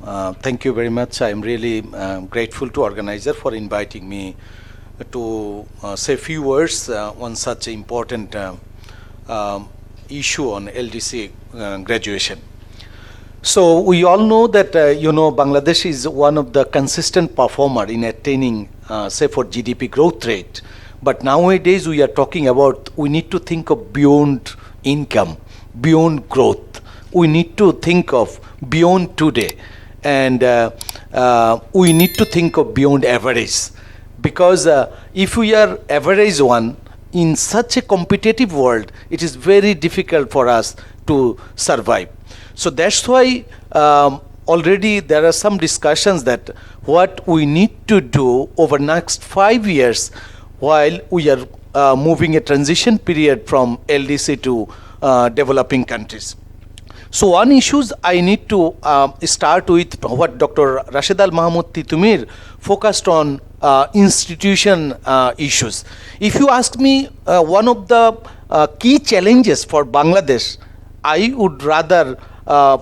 Thank you very much. I am really grateful to organizer for inviting me to say a few words on such an important issue on LDC graduation. So we all know that Bangladesh is one of the consistent performer in attaining say for GDP growth rate. But nowadays we are talking about we need to think of beyond income, beyond growth. We need to think of beyond today, and we need to think of beyond average, because if we are average one in such a competitive world, it is very difficult for us to survive. So that's why already there are some discussions that what we need to do over next 5 years while we are moving a transition period from LDC to developing countries. So one issues I need to start with what Dr. Rashid Al Mahmoud Titumir focused on institution issues. If you ask me one of the key challenges for Bangladesh, I would rather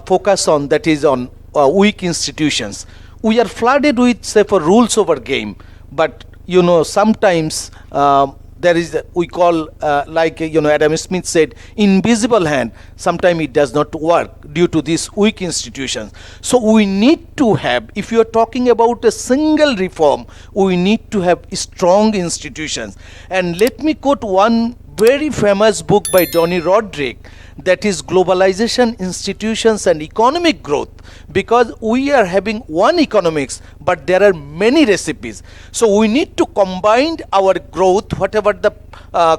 focus on that is on weak institutions. We are flooded with say for rules over game, but sometimes there is we call like Adam Smith said, invisible hand. Sometimes it does not work due to these weak institutions. So we need to have, if you are talking about a single reform, we need to have strong institutions. And let me quote one very famous book by Donny Roderick, that is Globalization, Institutions and Economic Growth, because we are having one economics, but there are many recipes. So we need to combine our growth, whatever the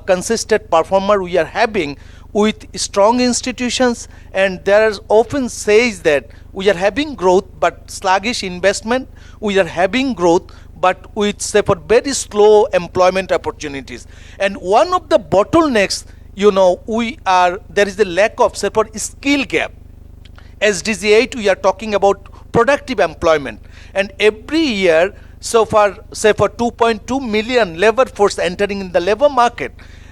consistent performer we are having, with strong institutions. And there is often says that we are having growth but sluggish investment, we are having growth but with say for very slow employment opportunities. And one of the bottlenecks, there is a lack of say for skill gap. SDG 8 we are talking about productive employment, and every year so far say for 2.2 million labor force entering in the labor market,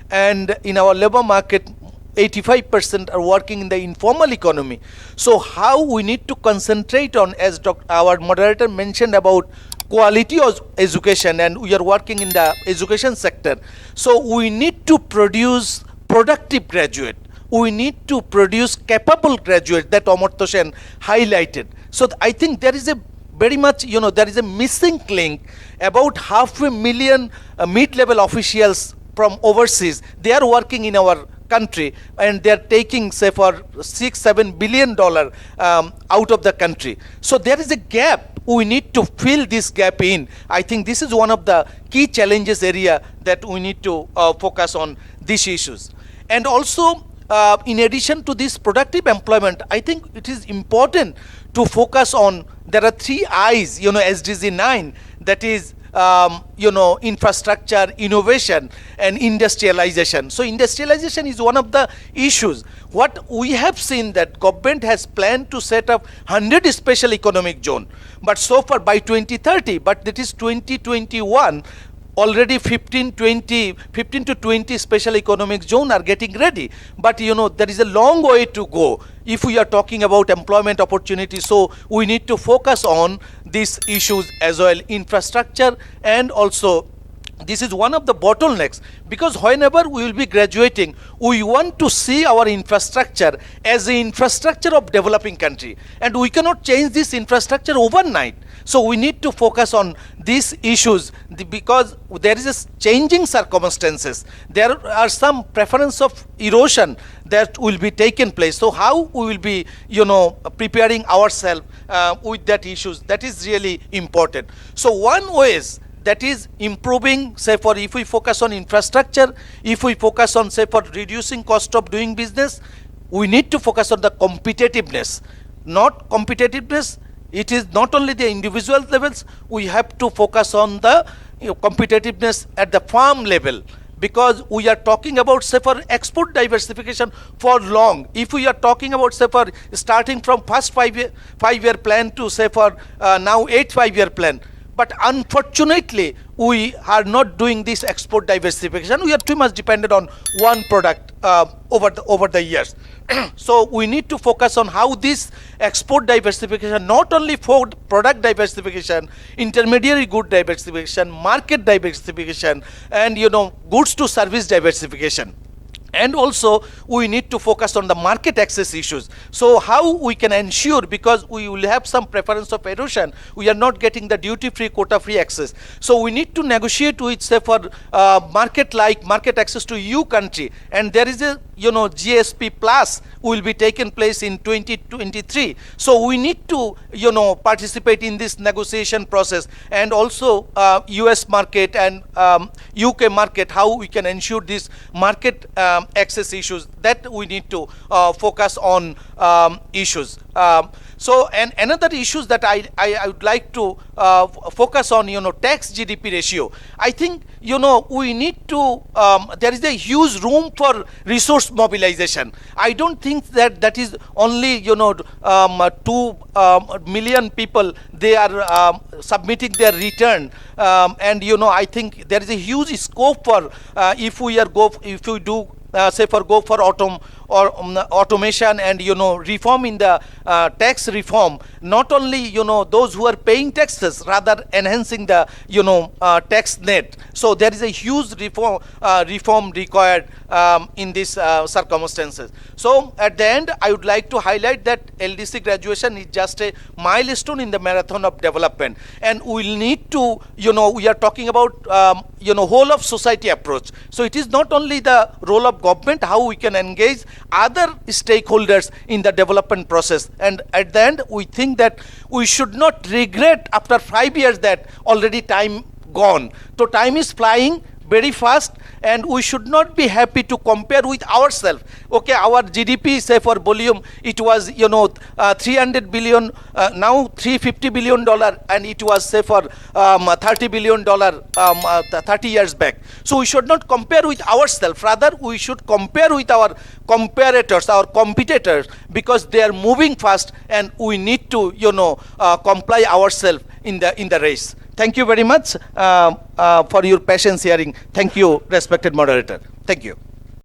and in our labor market 85% are working in the informal economy. So how we need to concentrate on, as our moderator mentioned about quality of education, and we are working in the education sector. So we need to produce productive graduate. We need to produce capable graduate that Amartya Sen highlighted. So I think there is a very much, there is a missing link. About 500,000 mid-level officials from overseas, they are working in our country, and they are taking say for $6-7 billion out of the country. So there is a gap. We need to fill this gap in. I think this is one of the key challenges area that we need to focus on these issues. And also in addition to this productive employment, I think it is important to focus on, there are 3 I's, SDG 9, that is infrastructure, innovation and industrialization. So industrialization is one of the issues. What we have seen that government has planned to set up 100 special economic zone, but so far by 2030, but that is 2021, already 15 to 20 special economic zone are getting ready. But there is a long way to go if we are talking about employment opportunities. So we need to focus on these issues as well, infrastructure, and also this is one of the bottlenecks, because whenever we will be graduating, we want to see our infrastructure as the infrastructure of developing country, and we cannot change this infrastructure overnight. So we need to focus on these issues, because there is a changing circumstances. There are some preference of erosion that will be taken place. So how we will be, preparing ourselves with that issues, that is really important. So one way is that is improving, say for if we focus on infrastructure, if we focus on say for reducing cost of doing business, we need to focus on the competitiveness. Not competitiveness, it is not only the individual levels, we have to focus on the competitiveness at the farm level, because we are talking about say for export diversification for long. If we are talking about say for starting from first five year plan to say for now 8 5-year plan, But unfortunately, we are not doing this export diversification. We are too much dependent on one product over the years. So we need to focus on how this export diversification, not only for product diversification, intermediary good diversification, market diversification, and goods to service diversification. And also we need to focus on the market access issues. So how we can ensure, because we will have some preference of erosion, we are not getting the duty free, quota free access. So we need to negotiate with, say, for market access to EU country, and there is a GSP plus will be taken place in 2023. So we need to participate in this negotiation process, and also US market and UK market, how we can ensure this market access issues, that we need to focus on issues. So, and another issues that I would like to focus on, tax GDP ratio. I think, we need to, there is a huge room for resource mobilization. I don't think that is only, 2 million people, they are submitting their return. And, I think there is a huge scope for, if we do go for automation and reform in the tax reform, not only those who are paying taxes, rather enhancing the tax net. So there is a huge reform required in these circumstances. So at the end, I would like to highlight that LDC graduation is just a milestone in the marathon of development, and we will need to we are talking about whole of society approach. So it is not only the role of government, how we can engage other stakeholders in the development process. And at the end, we think that we should not regret after 5 years that already time gone. So time is flying very fast, and we should not be happy to compare with ourselves. Okay, our GDP, say for volume, it was 300 billion, now $350 billion, and it was, say, for $30 billion 30 years back. So we should not compare with ourselves, rather we should compare with our comparators, our competitors, because they are moving fast, and we need to comply ourselves in the race. Thank you very much for your patience hearing. Thank you, respected moderator. Thank you.